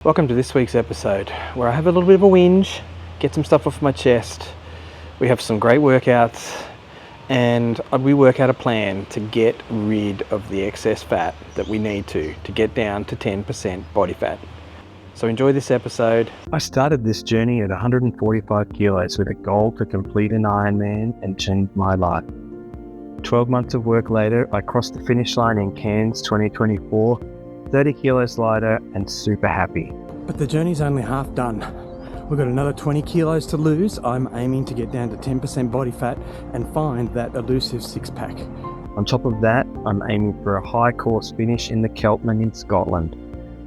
Welcome to this week's episode where I have a little bit of a whinge, get some stuff off my chest. We have some great workouts and we work out a plan to get rid of the excess fat that we need to get down to 10% body fat. So enjoy this episode. I started this journey at 145 kilos with a goal to complete an ironman and change my life. 12 months of work later, I crossed the finish line in Cairns 2024, 30 kilos lighter and super happy. But the journey's only half done. We've got another 20 kilos to lose. I'm aiming to get down to 10% body fat and find that elusive six-pack. On top of that, I'm aiming for a high course finish in the Keltman in Scotland,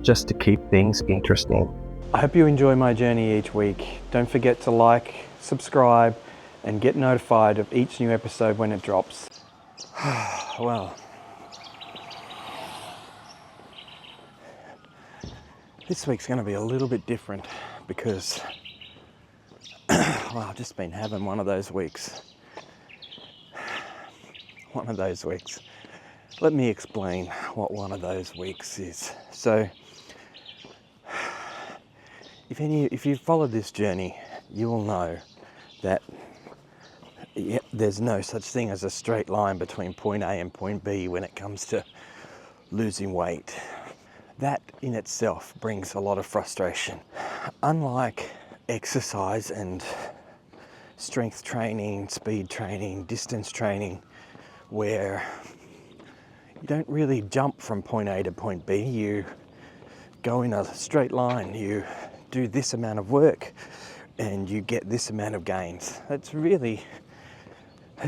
just to keep things interesting. I hope you enjoy my journey each week. Don't forget to like, subscribe, and get notified of each new episode when it drops. Well, this week's going to be a little bit different because, well, I've just been having one of those weeks. Let me explain what one of those weeks is. So, if you've followed this journey, you will know that there's no such thing as a straight line between point A and point B when it comes to losing weight. That in itself brings a lot of frustration. Unlike exercise and strength training, speed training, distance training, where you don't really jump from point A to point B, you go in a straight line, you do this amount of work and you get this amount of gains. It's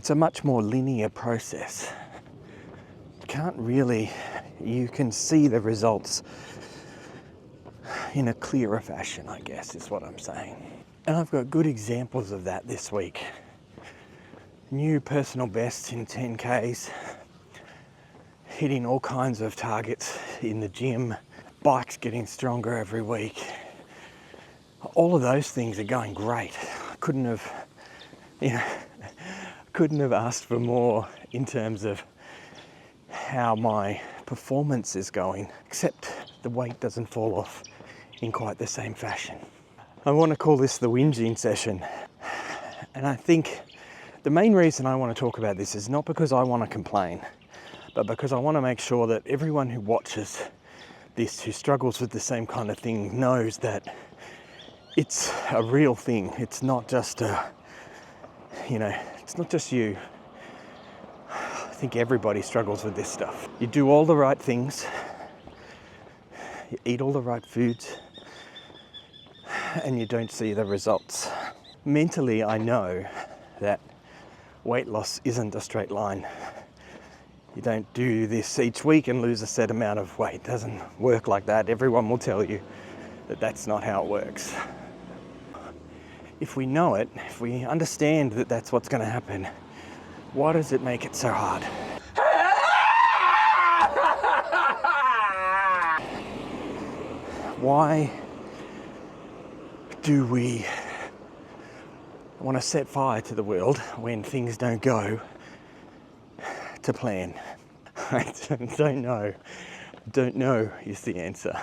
a much more linear process. You can see the results in a clearer fashion, I guess is what I'm saying. And I've got good examples of that this week. New personal bests in 10Ks, hitting all kinds of targets in the gym, bikes getting stronger every week. All of those things are going great. I couldn't have asked for more in terms of how my performance is going, except the weight doesn't fall off in quite the same fashion. I want to call this the whinging session. And I think the main reason I want to talk about this is not because I want to complain, but because I want to make sure that everyone who watches this, who struggles with the same kind of thing, knows that it's a real thing. It's not just it's not just you. I think everybody struggles with this stuff. You do all the right things, you eat all the right foods, and you don't see the results. Mentally, I know that weight loss isn't a straight line. You don't do this each week and lose a set amount of weight. It doesn't work like that. Everyone will tell you that that's not how it works. If we know it, if we understand that that's what's going to happen, why does it make it so hard? Why do we want to set fire to the world when things don't go to plan? I don't know. Don't know is the answer.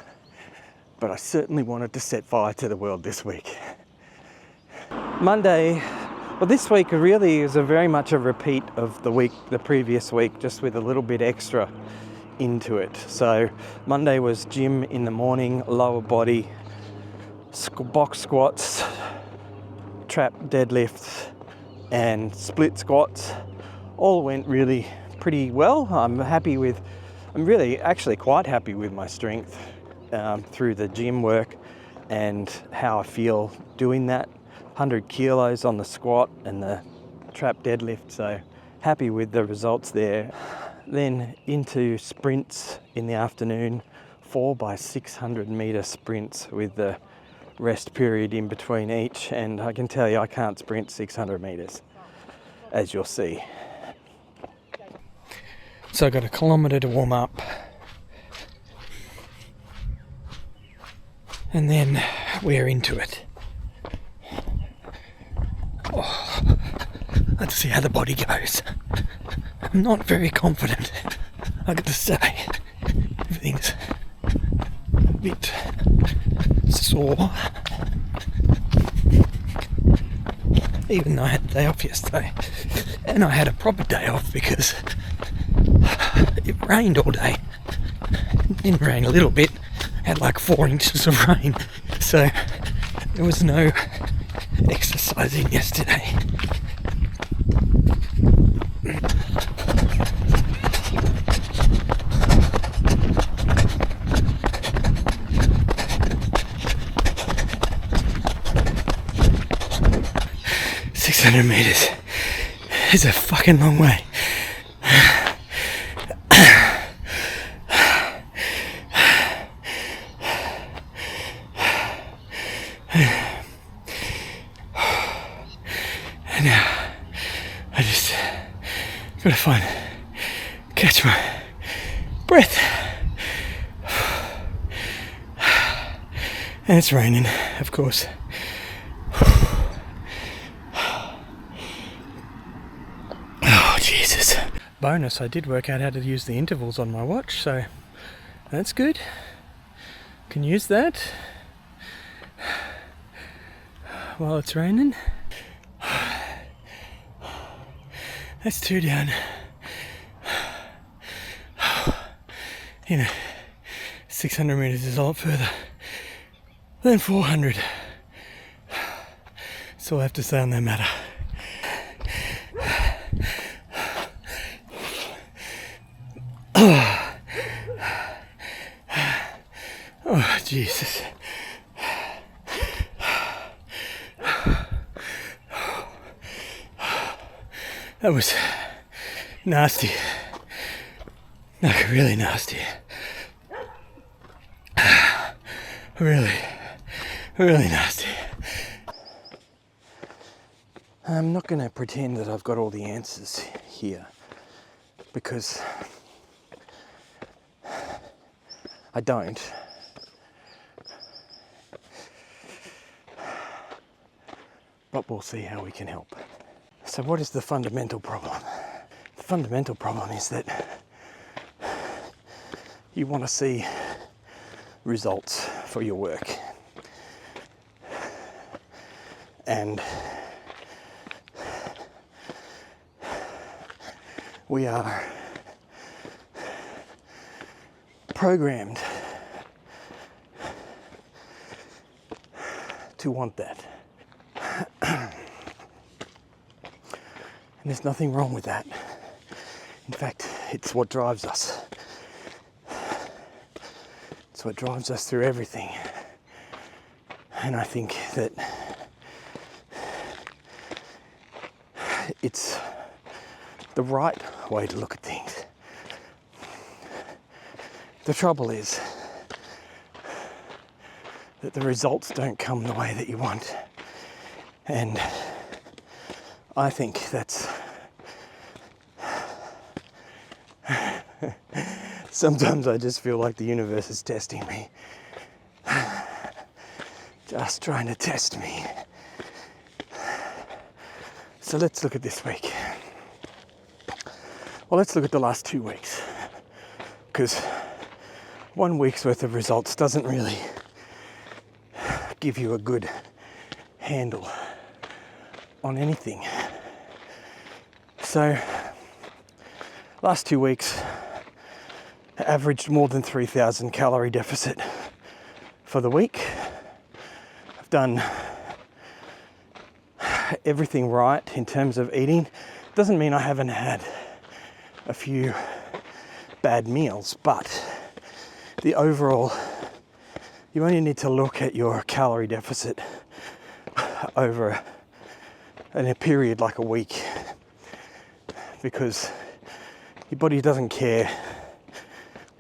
But I certainly wanted to set fire to the world this week. Monday, well, this week really is very much a repeat of the previous week, just with a little bit extra into it. So Monday was gym in the morning, lower body, box squats, trap deadlifts, and split squats. All went really pretty well. I'm really actually quite happy with my strength through the gym work and how I feel doing that. 100 kilos on the squat and the trap deadlift, so happy with the results there. Then into sprints in the afternoon, 4x600 meter sprints with the rest period in between each, and I can tell you I can't sprint 600 meters, as you'll see. So I got a kilometre to warm up, and then we're into it. Let's see how the body goes. I'm not very confident, I got to say. Everything's a bit sore. Even though I had a day off yesterday. And I had a proper day off because it rained all day. It didn't rain a little bit. Had like 4 inches of rain. So there was no exercising yesterday. Meters is a fucking long way. And now I just gotta catch my breath. And it's raining, of course. Bonus, I did work out how to use the intervals on my watch, so that's good. Can use that while it's raining. That's 2 down. 600 meters is a lot further than 400. That's all I have to say on that matter. Oh, Jesus. That was nasty. Like, really nasty. Really nasty. I'm not going to pretend that I've got all the answers here, because I don't. But we'll see how we can help. So what is the fundamental problem? The fundamental problem is that you want to see results for your work. And we are programmed to want that. And there's nothing wrong with that. In fact, it's what drives us. It's what drives us through everything. And I think that it's the right way to look at things. The trouble is that the results don't come the way that you want. And I think that's sometimes I just feel like the universe is testing me. Just trying to test me. So let's look at this week. Well, let's look at the last 2 weeks. Because 1 week's worth of results doesn't really give you a good handle on anything. So, last 2 weeks, averaged more than 3,000 calorie deficit for the week. I've done everything right in terms of eating. Doesn't mean I haven't had a few bad meals, but the overall, you only need to look at your calorie deficit over in a period like a week, because your body doesn't care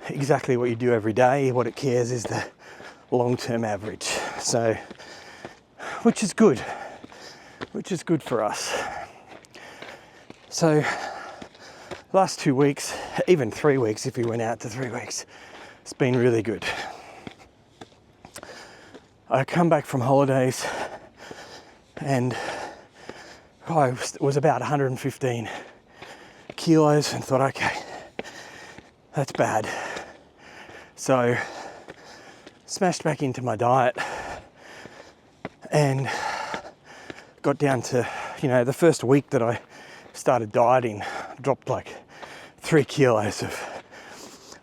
exactly what you do every day. What it cares is the long-term average. So, which is good for us. So, last 2 weeks, even 3 weeks, if you went out to 3 weeks, it's been really good. I come back from holidays and I was about 115 kilos and thought, okay, that's bad. So smashed back into my diet, and got down to, the first week that I started dieting, dropped like 3 kilos of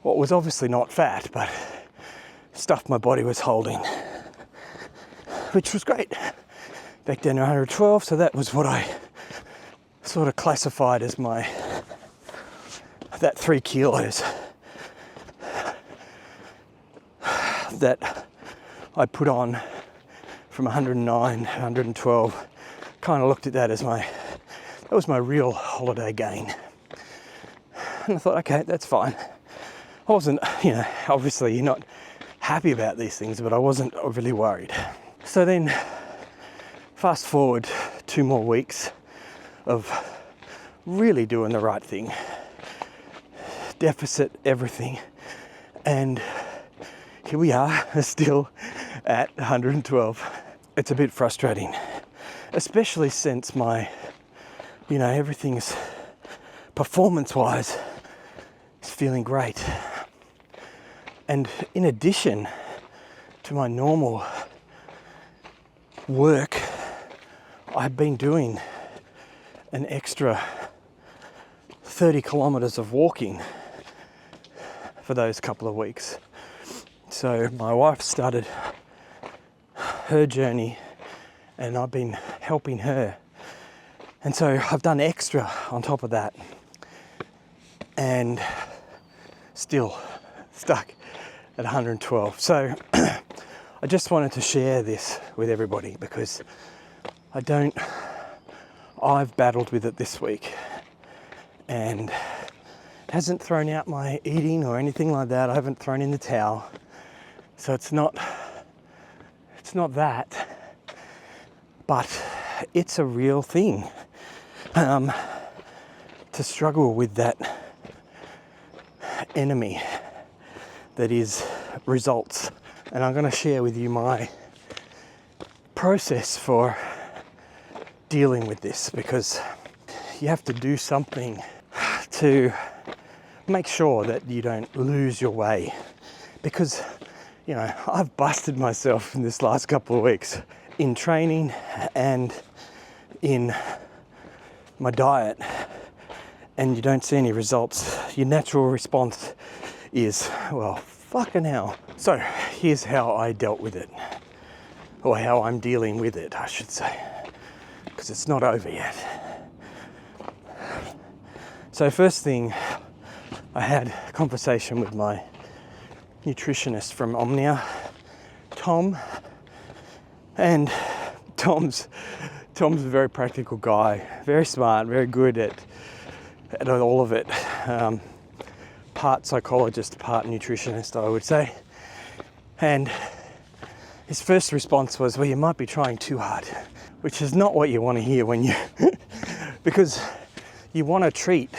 what was obviously not fat, but stuff my body was holding, which was great. Back down to 112, so that was what I sort of classified as that 3 kilos that I put on from 109, 112. Kind of looked at that as that was my real holiday gain. And I thought, okay, that's fine. I wasn't, obviously you're not happy about these things, but I wasn't really worried. So then fast forward 2 more weeks of really doing the right thing, deficit everything, and here we are, still at 112. It's a bit frustrating, especially since everything's performance-wise is feeling great. And in addition to my normal work, I've been doing an extra 30 kilometers of walking for those couple of weeks. So my wife started her journey and I've been helping her. And so I've done extra on top of that and still stuck at 112. So I just wanted to share this with everybody because I've battled with it this week and it hasn't thrown out my eating or anything like that. I haven't thrown in the towel. So it's not that, but it's a real thing to struggle with that enemy that is results. And I'm going to share with you my process for dealing with this, because you have to do something to make sure that you don't lose your way. Because, I've busted myself in this last couple of weeks in training and in my diet, and you don't see any results. Your natural response is, well, fucking hell. So here's how I dealt with it, or how I'm dealing with it, I should say, because it's not over yet. So first thing, I had a conversation with my nutritionist from Omnia, Tom, and Tom's a very practical guy, very smart, very good at all of it. Part psychologist, part nutritionist, I would say. And his first response was, well, you might be trying too hard, which is not what you want to hear when you, because you want to treat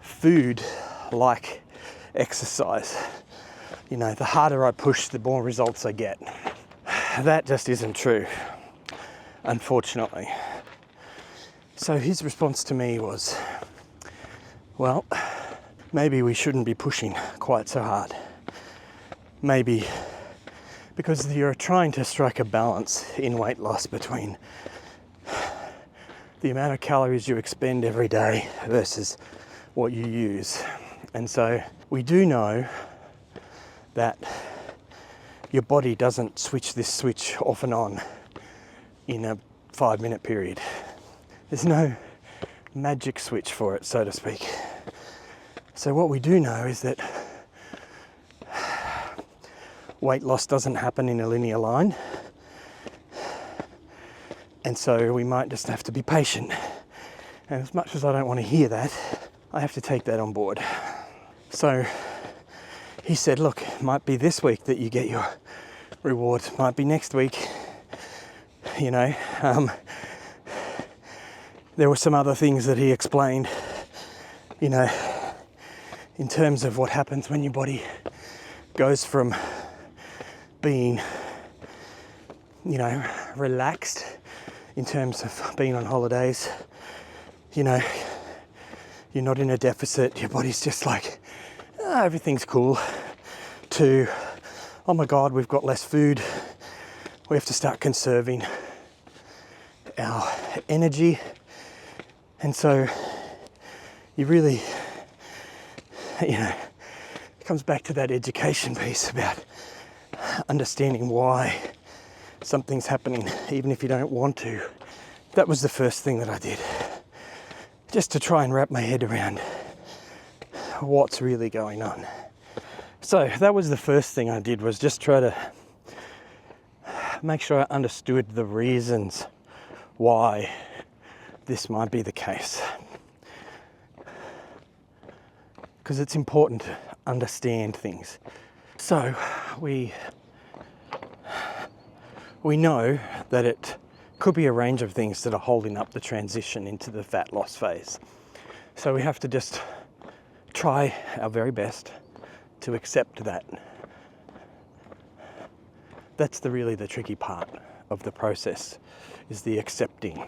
food like exercise. The harder I push, the more results I get. That just isn't true, unfortunately. So his response to me was, well, maybe we shouldn't be pushing quite so hard. Maybe because you're trying to strike a balance in weight loss between the amount of calories you expend every day versus what you use. And so we do know that your body doesn't switch this switch off and on in a 5-minute period. There's no magic switch for it, so to speak. So what we do know is that weight loss doesn't happen in a linear line. And so we might just have to be patient. And as much as I don't want to hear that, I have to take that on board. So he said, look, it might be this week that you get your rewards, might be next week. There were some other things that he explained, in terms of what happens when your body goes from being, relaxed in terms of being on holidays. You're not in a deficit, your body's just like, everything's cool, to, oh my God, we've got less food, we have to start conserving our energy. And so you really, it comes back to that education piece about understanding why something's happening, even if you don't want to. That was the first thing that I did, just to try and wrap my head around what's really going on. So that was the first thing I did, was just try to make sure I understood the reasons why this might be the case. Because it's important to understand things. So we know that it could be a range of things that are holding up the transition into the fat loss phase. So we have to just try our very best to accept that. That's really the tricky part of the process, is the accepting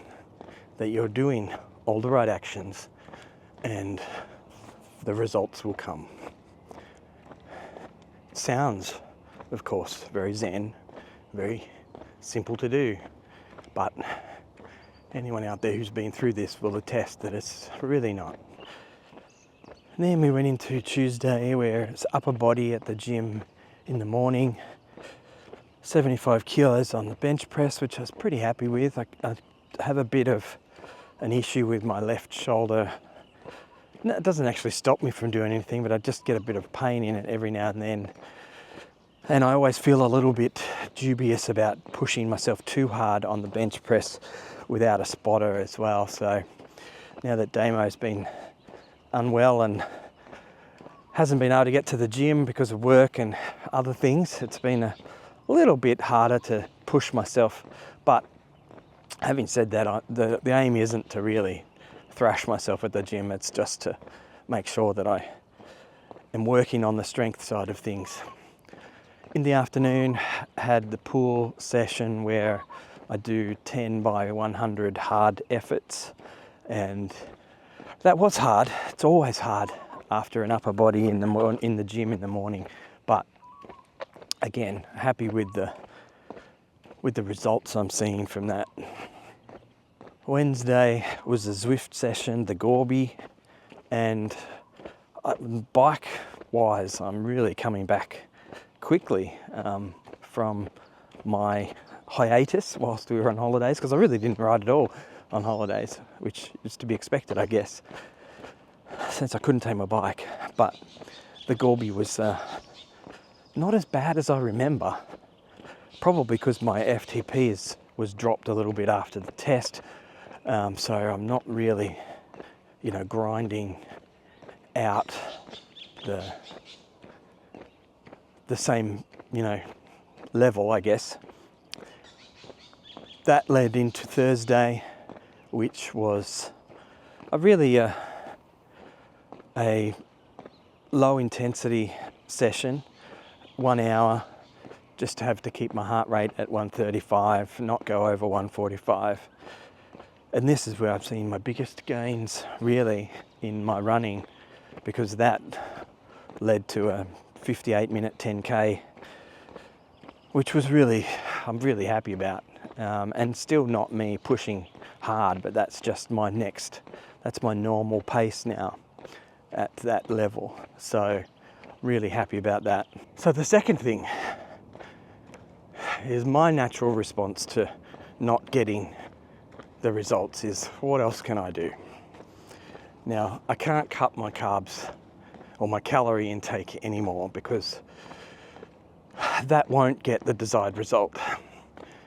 that you're doing all the right actions and the results will come. It sounds, of course, very zen, very simple to do, but anyone out there who's been through this will attest that it's really not. And then we went into Tuesday, where it's upper body at the gym in the morning, 75 kilos on the bench press, which I was pretty happy with. I have a bit of an issue with my left shoulder. No, it doesn't actually stop me from doing anything, but I just get a bit of pain in it every now and then. And I always feel a little bit dubious about pushing myself too hard on the bench press without a spotter as well. So now that Damo's been unwell and hasn't been able to get to the gym because of work and other things, it's been a little bit harder to push myself. But having said that, the aim isn't to really thrash myself at the gym. It's just to make sure that I am working on the strength side of things. In the afternoon, had the pool session where I do 10 by 100 hard efforts, and that was hard. It's always hard after an upper body in the gym in the morning, but again, happy with the results I'm seeing from that. Wednesday was the Zwift session, the Gorby, and bike wise, I'm really coming back quickly from my hiatus whilst we were on holidays, because I really didn't ride at all on holidays, which is to be expected, I guess, since I couldn't take my bike. But the Gorby was not as bad as I remember, probably because my FTP was dropped a little bit after the test, so I'm not really, grinding out the same, level, I guess. That led into Thursday, which was a low intensity session, 1 hour, just to have to keep my heart rate at 135, not go over 145. And this is where I've seen my biggest gains really in my running, because that led to a 58-minute 10K, which was I'm really happy about. And still not me pushing hard, but that's just that's my normal pace now at that level. So really happy about that. So the second thing is my natural response to not getting the results is, what else can I do? Now, I can't cut my carbs or my calorie intake anymore, because that won't get the desired result,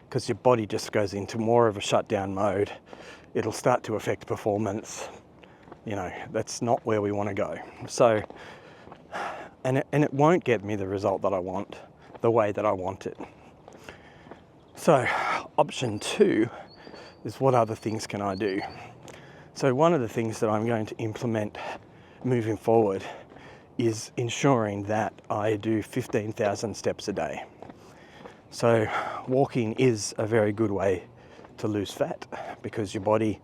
because your body just goes into more of a shutdown mode. It'll start to affect performance. That's not where we want to go. So, and it won't get me the result that I want, the way that I want it. So, option 2 is, what other things can I do? So one of the things that I'm going to implement moving forward is ensuring that I do 15,000 steps a day. So walking is a very good way to lose fat, because your body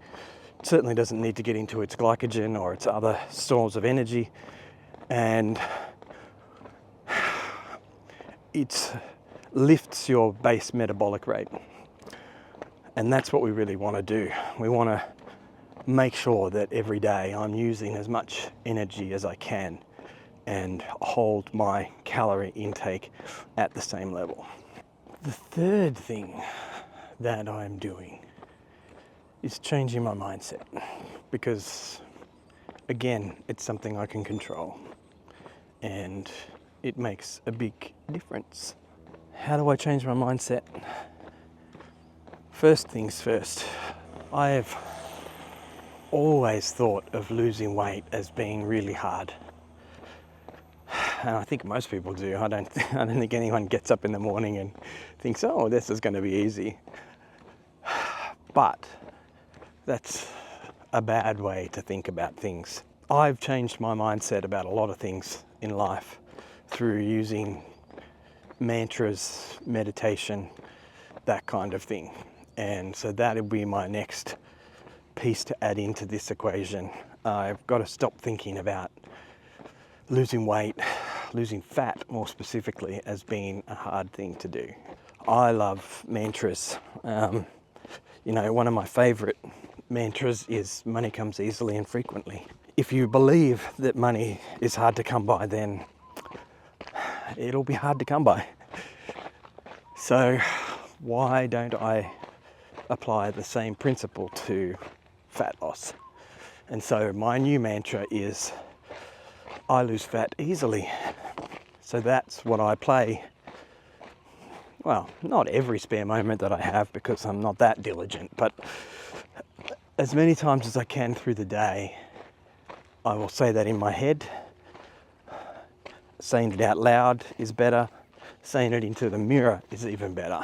certainly doesn't need to get into its glycogen or its other stores of energy, and it's lifts your base metabolic rate. And that's what we really want to do. We want to make sure that every day I'm using as much energy as I can and hold my calorie intake at the same level. The third thing that I'm doing is changing my mindset, because again, it's something I can control and it makes a big difference. How do I change my mindset? First things first, I've always thought of losing weight as being really hard. And I think most people do. I don't think anyone gets up in the morning and thinks, oh, this is going to be easy. But that's a bad way to think about things. I've changed my mindset about a lot of things in life through using mantras, meditation, that kind of thing. And so that'll be my next piece to add into this equation. I've got to stop thinking about losing weight, losing fat more specifically, as being a hard thing to do. I love mantras. One of my favorite mantras is money comes easily and frequently. If you believe that money is hard to come by, then it'll be hard to come by. So why don't I apply the same principle to fat loss? And so my new mantra is, I lose fat easily. So that's what I play. Well, not every spare moment that I have, because I'm not that diligent, but as many times as I can through the day, I will say that in my head. Saying it out loud is better. Saying it into the mirror is even better.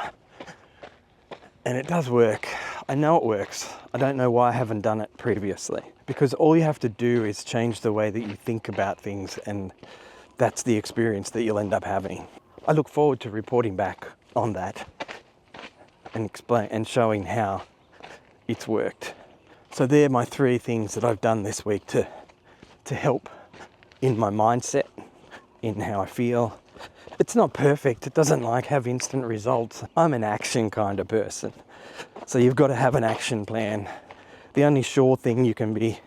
And it does work. I know it works. I don't know why I haven't done it previously. Because all you have to do is change the way that you think about things, and that's the experience that you'll end up having. I look forward to reporting back on that and explain and showing how it's worked. So they're my 3 things that I've done this week to help in my mindset, in how I feel. It's not perfect. It doesn't have instant results. I'm an action kind of person. So you've got to have an action plan. The only sure thing you can be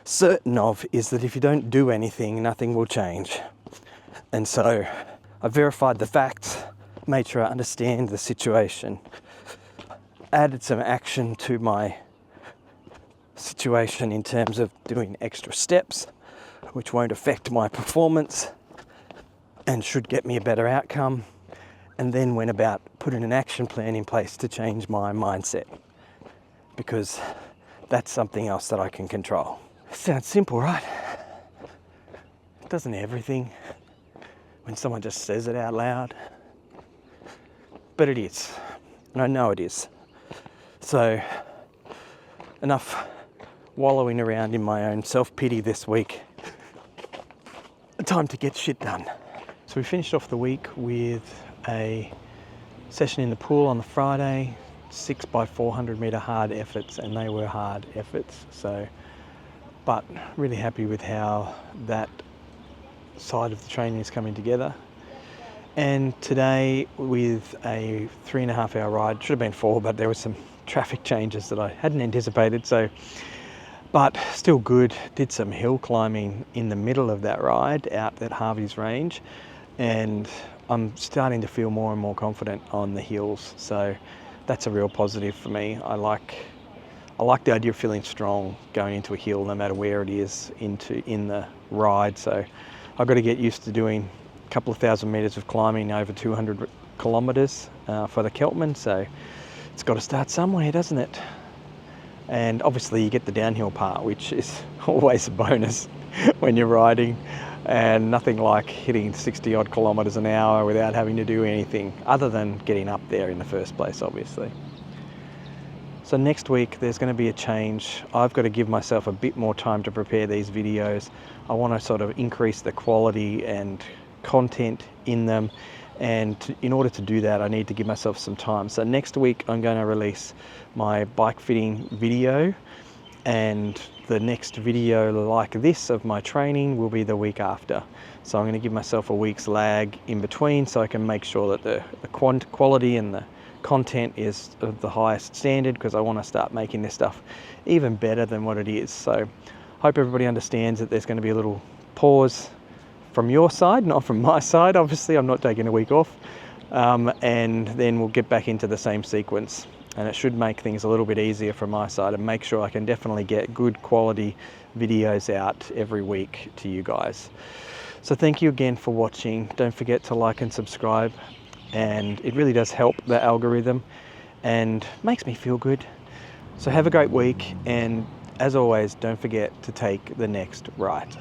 certain of is that if you don't do anything, nothing will change. And so I verified the facts, made sure I understand the situation, added some action to my situation in terms of doing extra steps, which won't affect my performance and should get me a better outcome, and then went about putting an action plan in place to change my mindset, because that's something else that I can control. Sounds simple, right? Doesn't everything when someone just says it out loud? But it is, and I know it is. So enough wallowing around in my own self-pity this week. Time to get shit done. So we finished off the week with a session in the pool on the Friday, 6 by 400 meter hard efforts, and they were hard efforts. But really happy with how that side of the training is coming together. And today with a 3.5 hour ride, should have been 4, but there were some traffic changes that I hadn't anticipated. But still good. Did some hill climbing in the middle of that ride out at Harvey's Range, and I'm starting to feel more and more confident on the hills. So that's a real positive for me. I like the idea of feeling strong going into a hill, no matter where it is in the ride. So I've got to get used to doing a couple of thousand meters of climbing over 200 kilometers for the Keltman. So it's got to start somewhere, doesn't it? And obviously you get the downhill part, which is always a bonus when you're riding, and nothing like hitting 60 odd kilometers an hour without having to do anything other than getting up there in the first place, obviously. So next week there's going to be a change. I've got to give myself a bit more time to prepare these videos. I want to sort of increase the quality and content in them, and in order to do that I need to give myself some time. So next week I'm going to release my bike fitting video, and the next video like this of my training will be the week after. So I'm going to give myself a week's lag in between so I can make sure that the quality and the content is of the highest standard, because I want to start making this stuff even better than what it is. So hope everybody understands that there's going to be a little pause from your side, not from my side. Obviously, I'm not taking a week off. And then we'll get back into the same sequence. And it should make things a little bit easier from my side and make sure I can definitely get good quality videos out every week to you guys. So thank you again for watching. Don't forget to like and subscribe. And it really does help the algorithm and makes me feel good. So have a great week. And as always, don't forget to take the next right.